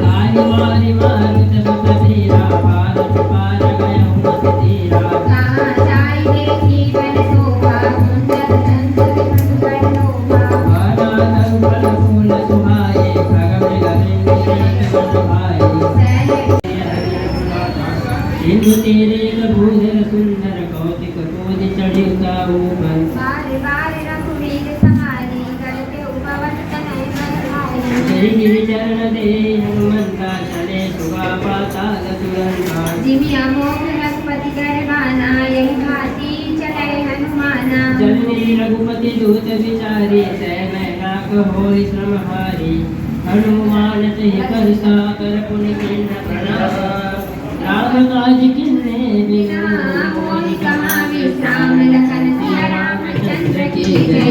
मारी मारी मारुत बसधीरा पारत पार गयो मत धीरा कहाँ जाई देखी बन शोभा कुंडल चंद्र मधुकर लोभा आना नरुफल फूल सुहाए खग मृग बिंद वन भाई सिंधु तेरे कबूतर सुंदर कौतिक कोज चढ़ी उताऊ मन बार बार रघुवीर सहारी करते उपवन तनय मन भाई गिरि गिरि चरण दे हनुमंता चले सुगा पाताल तुरंता जिमि अमोघ रघुपति करवाना यही भांति चले हनुमाना जननी रघुपति दूत विचारी सै मैना होई श्रम हारी हनुमान ते कर साकर पुनि किन्न प्रणाम राम काज किन्ने बिना बिनु मोहि कहाँ विश्राम लखन सिया रामचंद्र की जय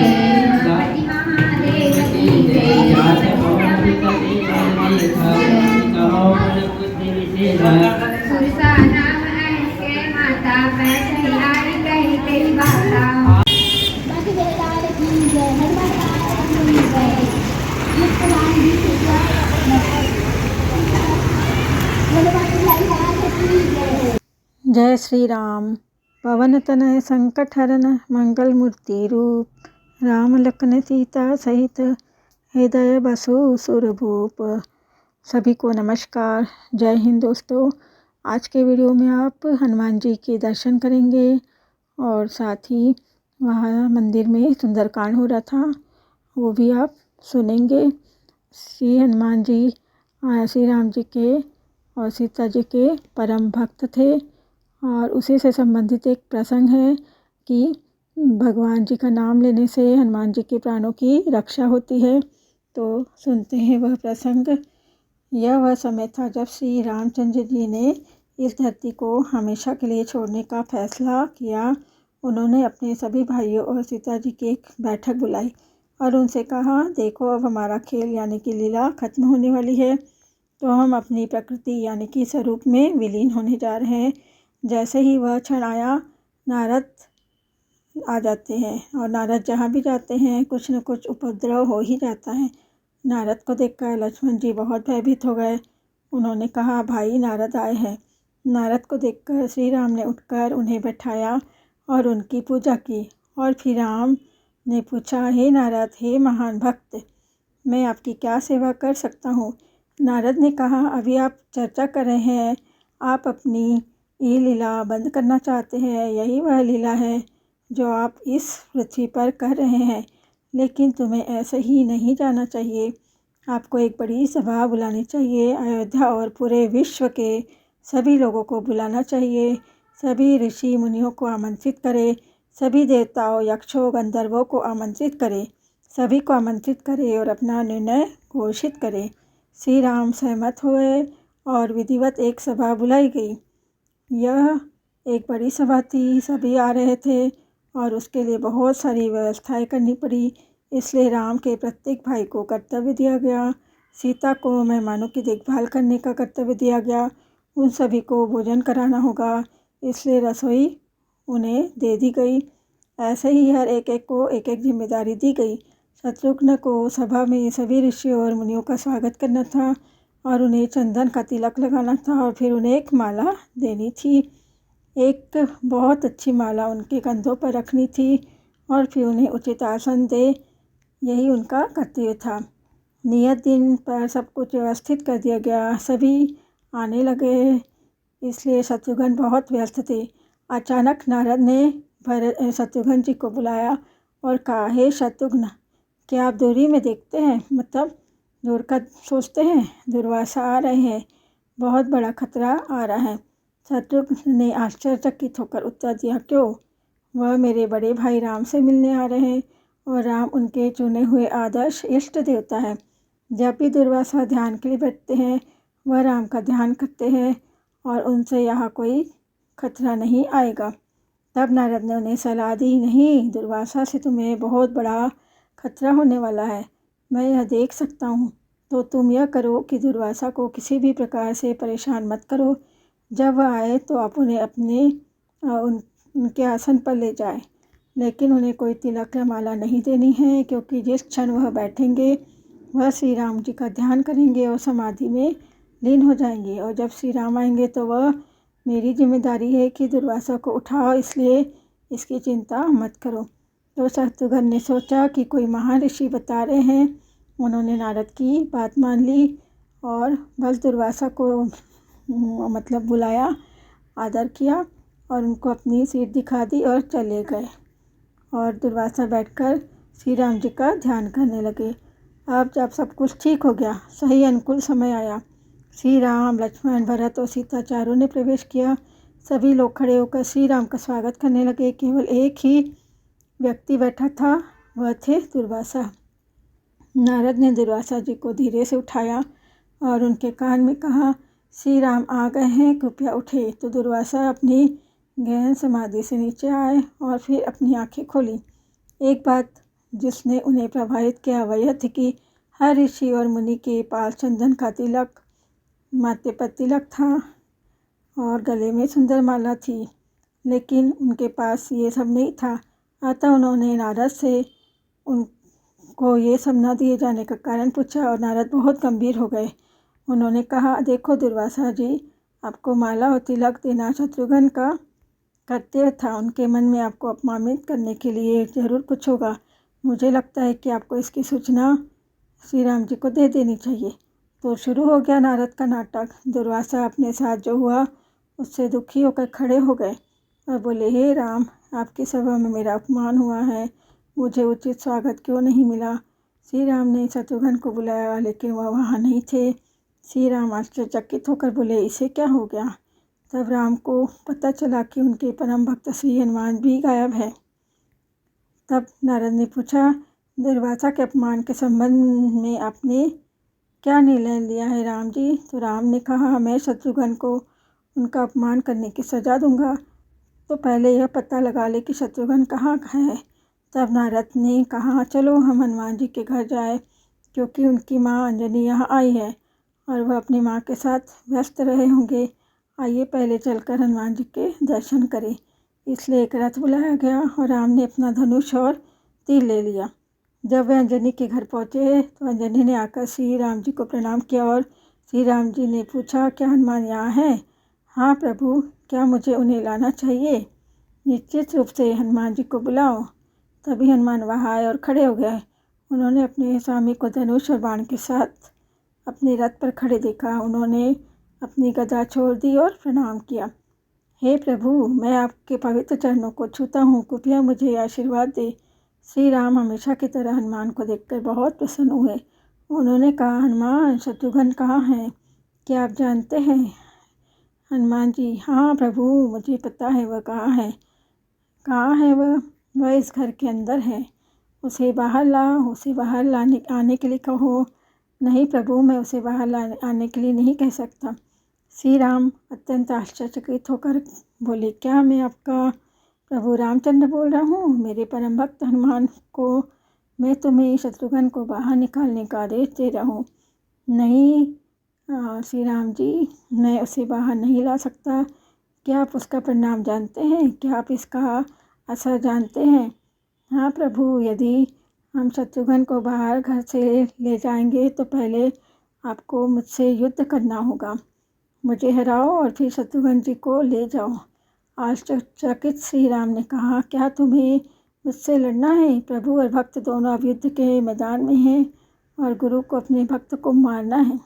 गणपति महादेव की जय जात पवन कपि बल देखा कहो मन बुद्धि विषेदा सुरसा नाम अहिं के माता पैसहि आई कही तेरी बाता बाकी लाल की जय हनुमान लाल की जय मुस्कुरान भी जय श्री राम। पवन तनय संकट हरन मंगल मूर्ति रूप राम लखन सीता सहित हृदय बसु सुरभूप। सभी को नमस्कार, जय हिंद दोस्तों। आज के वीडियो में आप हनुमान जी के दर्शन करेंगे और साथ ही वहाँ मंदिर में सुंदरकांड हो रहा था वो भी आप सुनेंगे। श्री हनुमान जी श्री राम जी के और सीता जी के परम भक्त थे और उसी से संबंधित एक प्रसंग है कि भगवान जी का नाम लेने से हनुमान जी के प्राणों की रक्षा होती है। तो सुनते हैं वह प्रसंग। यह वह समय था जब श्री रामचंद्र जी ने इस धरती को हमेशा के लिए छोड़ने का फैसला किया। उन्होंने अपने सभी भाइयों और सीता जी की एक बैठक बुलाई और उनसे कहा, देखो अब हमारा खेल यानी कि लीला खत्म होने वाली है, तो हम अपनी प्रकृति यानी कि स्वरूप में विलीन होने जा रहे हैं। जैसे ही वह क्षण आया नारद आ जाते हैं और नारद जहाँ भी जाते हैं कुछ न कुछ उपद्रव हो ही जाता है। नारद को देखकर लक्ष्मण जी बहुत भयभीत हो गए। उन्होंने कहा, भाई नारद आए हैं। नारद को देखकर श्री राम ने उठकर उन्हें बैठाया और उनकी पूजा की। और फिर राम ने पूछा, हे नारद, हे महान भक्त, मैं आपकी क्या सेवा कर सकता हूँ। नारद ने कहा, अभी आप चर्चा कर रहे हैं, आप अपनी ये लीला बंद करना चाहते हैं। यही वह लीला है जो आप इस पृथ्वी पर कर रहे हैं, लेकिन तुम्हें ऐसे ही नहीं जाना चाहिए। आपको एक बड़ी सभा बुलानी चाहिए। अयोध्या और पूरे विश्व के सभी लोगों को बुलाना चाहिए। सभी ऋषि मुनियों को आमंत्रित करें, सभी देवताओं, यक्षों, गंधर्वों को आमंत्रित करें, सभी को आमंत्रित करें और अपना निर्णय घोषित करें। श्री राम सहमत हुए और विधिवत एक सभा बुलाई गई। यह एक बड़ी सभा थी, सभी आ रहे थे और उसके लिए बहुत सारी व्यवस्थाएं करनी पड़ी। इसलिए राम के प्रत्येक भाई को कर्तव्य दिया गया। सीता को मेहमानों की देखभाल करने का कर्तव्य दिया गया। उन सभी को भोजन कराना होगा, इसलिए रसोई उन्हें दे दी गई। ऐसे ही हर एक को एक एक जिम्मेदारी दी गई। शत्रुघ्न को सभा में सभी ऋषियों और मुनियों का स्वागत करना था और उन्हें चंदन का तिलक लगाना था और फिर उन्हें एक माला देनी थी। एक बहुत अच्छी माला उनके कंधों पर रखनी थी और फिर उन्हें उचित आसन दे, यही उनका कर्तव्य था। नियत दिन पर सब कुछ व्यवस्थित कर दिया गया। सभी आने लगे, इसलिए शत्रुघ्न बहुत व्यस्त थे। अचानक नारद ने शत्रुघ्न जी को बुलाया और कहा, हे शत्रुघ्न, क्या आप दूरी में देखते हैं, मतलब दूर का सोचते हैं? दुर्वासा आ रहे हैं, बहुत बड़ा खतरा आ रहा है। शत्रुघ्न ने आश्चर्यचकित होकर उत्तर दिया, क्यों? वह मेरे बड़े भाई राम से मिलने आ रहे हैं और राम उनके चुने हुए आदर्श इष्ट देवता है। जब भी दुर्वासा ध्यान के लिए बैठते हैं वह राम का ध्यान करते हैं और उनसे यहाँ कोई खतरा नहीं आएगा। तब नारद ने उन्हें सलाह दी, नहीं, दुर्वासा से तुम्हें बहुत बड़ा खतरा होने वाला है, मैं यह देख सकता हूँ। तो तुम यह करो कि दुर्वासा को किसी भी प्रकार से परेशान मत करो। जब वह आए तो आप उन्हें उनके आसन पर ले जाए, लेकिन उन्हें कोई तिलक या माला नहीं देनी है, क्योंकि जिस क्षण वह बैठेंगे वह श्री राम जी का ध्यान करेंगे और समाधि में लीन हो जाएंगे। और जब श्री राम आएंगे तो वह मेरी जिम्मेदारी है कि दुर्वासा को उठाओ, इसलिए इसकी चिंता मत करो। तो शत्रुघ्न ने सोचा कि कोई महान ऋषि बता रहे हैं। उन्होंने नारद की बात मान ली और बस दुर्वासा को मतलब बुलाया, आदर किया और उनको अपनी सीट दिखा दी और चले गए। और दुर्वासा बैठकर श्री राम जी का ध्यान करने लगे। अब जब सब कुछ ठीक हो गया, सही अनुकूल समय आया। श्री राम, लक्ष्मण, भरत और सीता चारों ने प्रवेश किया। सभी लोग खड़े होकर श्री राम का स्वागत करने लगे। केवल एक ही व्यक्ति बैठा था, वह थे दुर्वासा। नारद ने दुर्वासा जी को धीरे से उठाया और उनके कान में कहा, श्री राम आ गए हैं, कृपया उठे। तो दुर्वासा अपनी गहन समाधि से नीचे आए और फिर अपनी आंखें खोली। एक बात जिसने उन्हें प्रभावित किया वह यह थी कि हर ऋषि और मुनि के पास चंदन का तिलक, माथे पर तिलक था और गले में सुंदर माला थी, लेकिन उनके पास ये सब नहीं था। अतः उन्होंने नारद से उनको ये सब न दिए जाने का कारण पूछा और नारद बहुत गंभीर हो गए। उन्होंने कहा, देखो दुर्वासा जी, आपको माला और तिलक देना शत्रुघ्न का कर्तव्य था। उनके मन में आपको अपमानित करने के लिए जरूर कुछ होगा। मुझे लगता है कि आपको इसकी सूचना श्री राम जी को दे देनी चाहिए। तो शुरू हो गया नारद का नाटक। दुर्वासा अपने साथ जो हुआ उससे दुखी होकर खड़े हो गए और बोले, हे राम, आपकी सभा में मेरा अपमान हुआ है, मुझे उचित स्वागत क्यों नहीं मिला। श्री राम ने शत्रुघ्न को बुलाया, लेकिन वह वहाँ नहीं थे। श्री राम आश्चर्यचकित होकर बोले, इसे क्या हो गया। तब राम को पता चला कि उनके परम भक्त श्री हनुमान भी गायब है। तब नारद ने पूछा, दुर्वासा के अपमान के संबंध में आपने क्या निर्णय लिया है राम जी। तो राम ने कहा, मैं शत्रुघ्न को उनका अपमान करने की सज़ा दूंगा, तो पहले यह पता लगा ले कि शत्रुघ्न कहाँ है। तब नारद ने कहा, चलो हम हनुमान जी के घर जाए, क्योंकि उनकी माँ अंजनी यहाँ आई है और वह अपनी माँ के साथ व्यस्त रहे होंगे। आइए पहले चलकर हनुमान जी के दर्शन करें। इसलिए एक रथ बुलाया गया और राम ने अपना धनुष और तीर ले लिया। जब वे अंजनी के घर पहुँचे तो अंजनी ने आकर श्री राम जी को प्रणाम किया और श्री राम जी ने पूछा, क्या हनुमान यहाँ हैं। हाँ प्रभु, क्या मुझे उन्हें लाना चाहिए। निश्चित रूप से हनुमान जी को बुलाओ। तभी हनुमान वहाँ आए और खड़े हो गए। उन्होंने अपने स्वामी को धनुष और बाण के साथ अपने रथ पर खड़े देखा। उन्होंने अपनी गदा छोड़ दी और प्रणाम किया। हे प्रभु, मैं आपके पवित्र चरणों को छूता हूँ, कृपया मुझे आशीर्वाद दे। श्री राम हमेशा की तरह हनुमान को देखकर बहुत प्रसन्न हुए। उन्होंने कहा, हनुमान, शत्रुघ्न कहाँ हैं, क्या आप जानते हैं। हनुमान जी, हाँ प्रभु, मुझे पता है वह कहाँ है। कहाँ है वह इस घर के अंदर है। उसे बाहर आने के लिए कहो। नहीं प्रभु, मैं उसे बाहर आने के लिए नहीं कह सकता। श्री राम अत्यंत आश्चर्यचकित होकर बोले, क्या मैं आपका प्रभु रामचंद्र बोल रहा हूँ। मेरे परम भक्त हनुमान को मैं तुम्हें शत्रुघ्न को बाहर निकालने का आदेश दे रहा हूँ। नहीं श्री राम जी, मैं उसे बाहर नहीं ला सकता। क्या आप उसका परिणाम जानते हैं, क्या आप इसका असर जानते हैं। हाँ प्रभु, यदि हम शत्रुघ्न को बाहर घर से ले जाएंगे तो पहले आपको मुझसे युद्ध करना होगा। मुझे हराओ और फिर शत्रुघ्न जी को ले जाओ। आश्चर्यचकित श्री राम ने कहा, क्या तुम्हें मुझसे लड़ना है। प्रभु और भक्त दोनों अब युद्ध के मैदान में हैं और गुरु को अपने भक्त को मारना है।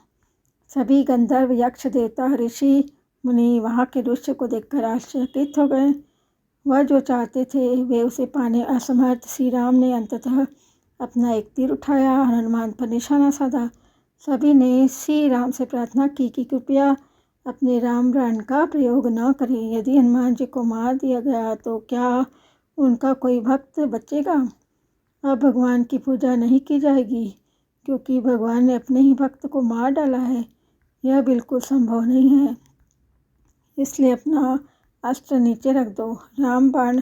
सभी गंधर्व, यक्ष, देवता, ऋषि, मुनि वहाँ के दृश्य को देखकर आश्चर्यचकित हो गए। वह जो चाहते थे वे उसे पाने असमर्थ श्री राम ने अंततः अपना एक तीर उठाया और हनुमान पर निशाना साधा। सभी ने श्री राम से प्रार्थना की कि कृपया अपने राम बाण का प्रयोग न करें। यदि हनुमान जी को मार दिया गया तो क्या उनका कोई भक्त बचेगा। अब भगवान की पूजा नहीं की जाएगी, क्योंकि भगवान ने अपने ही भक्त को मार डाला है। यह बिल्कुल संभव नहीं है। इसलिए अपना अस्त्र नीचे रख दो। राम बाण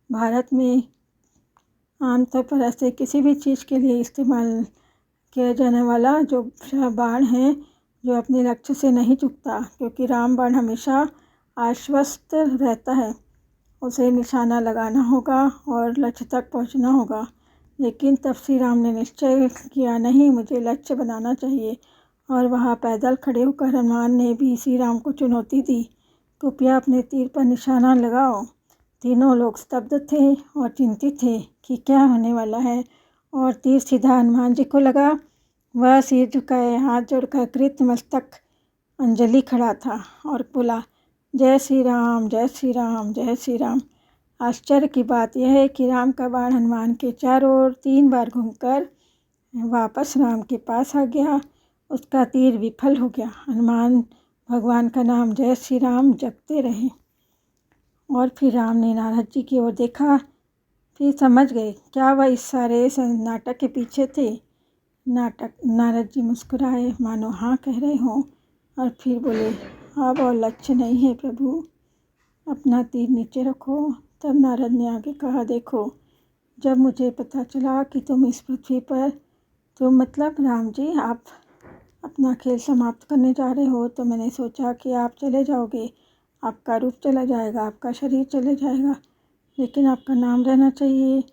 भारत में आमतौर पर ऐसे किसी भी चीज़ के लिए इस्तेमाल किया जाने वाला जो बाण है जो अपने लक्ष्य से नहीं चूकता, क्योंकि राम बाण हमेशा आश्वस्त रहता है। उसे निशाना लगाना होगा और लक्ष्य तक पहुंचना होगा। लेकिन तब श्री राम ने निश्चय किया, नहीं, मुझे लक्ष्य बनाना चाहिए। और वहाँ पैदल खड़े होकर हनुमान ने भी श्री राम को चुनौती दी, कृपया अपने तीर पर निशाना लगाओ। तीनों लोग स्तब्ध थे और चिंतित थे कि क्या होने वाला है। और तीर सीधा हनुमान जी को लगा। वह सिर झुकाए, हाथ जोड़कर कृत मस्तक अंजलि खड़ा था और बोला, जय श्री राम, जय श्री राम, जय श्री राम। आश्चर्य की बात यह है कि राम का बाण हनुमान के चारों ओर 3 बार घूमकर वापस राम के पास आ गया। उसका तीर विफल हो गया। हनुमान भगवान का नाम जय श्री राम जपते रहे। और फिर राम ने नारद जी की ओर देखा। फिर समझ गए क्या वह इस सारे नाटक के पीछे थे। नारद जी मुस्कुराए, मानो हाँ कह रहे हों, और फिर बोले, अब और लक्ष्य नहीं है प्रभु, अपना तीर नीचे रखो। तब नारद ने आगे कहा, देखो, जब मुझे पता चला कि तुम इस पृथ्वी पर, तो मतलब राम जी आप अपना खेल समाप्त करने जा रहे हो, तो मैंने सोचा कि आप चले जाओगे, आपका रूप चला जाएगा, आपका शरीर चले जाएगा, लेकिन आपका नाम रहना चाहिए।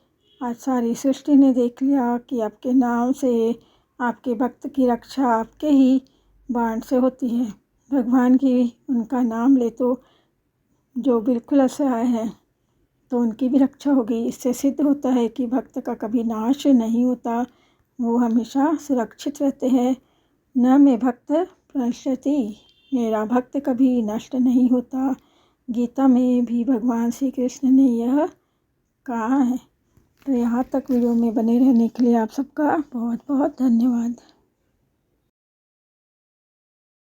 आज सारी सृष्टि ने देख लिया कि आपके नाम से आपके भक्त की रक्षा आपके ही बाण से होती है। भगवान की उनका नाम ले तो जो बिल्कुल असहाय है, तो उनकी भी रक्षा होगी। इससे सिद्ध होता है कि भक्त का कभी नाश नहीं होता, वो हमेशा सुरक्षित रहते हैं। न मे भक्त प्रणश्यति, मेरा भक्त कभी नष्ट नहीं होता। गीता में भी भगवान श्री कृष्ण ने यह कहा है। तो यहाँ तक वीडियो में बने रहने के लिए आप सबका बहुत बहुत धन्यवाद।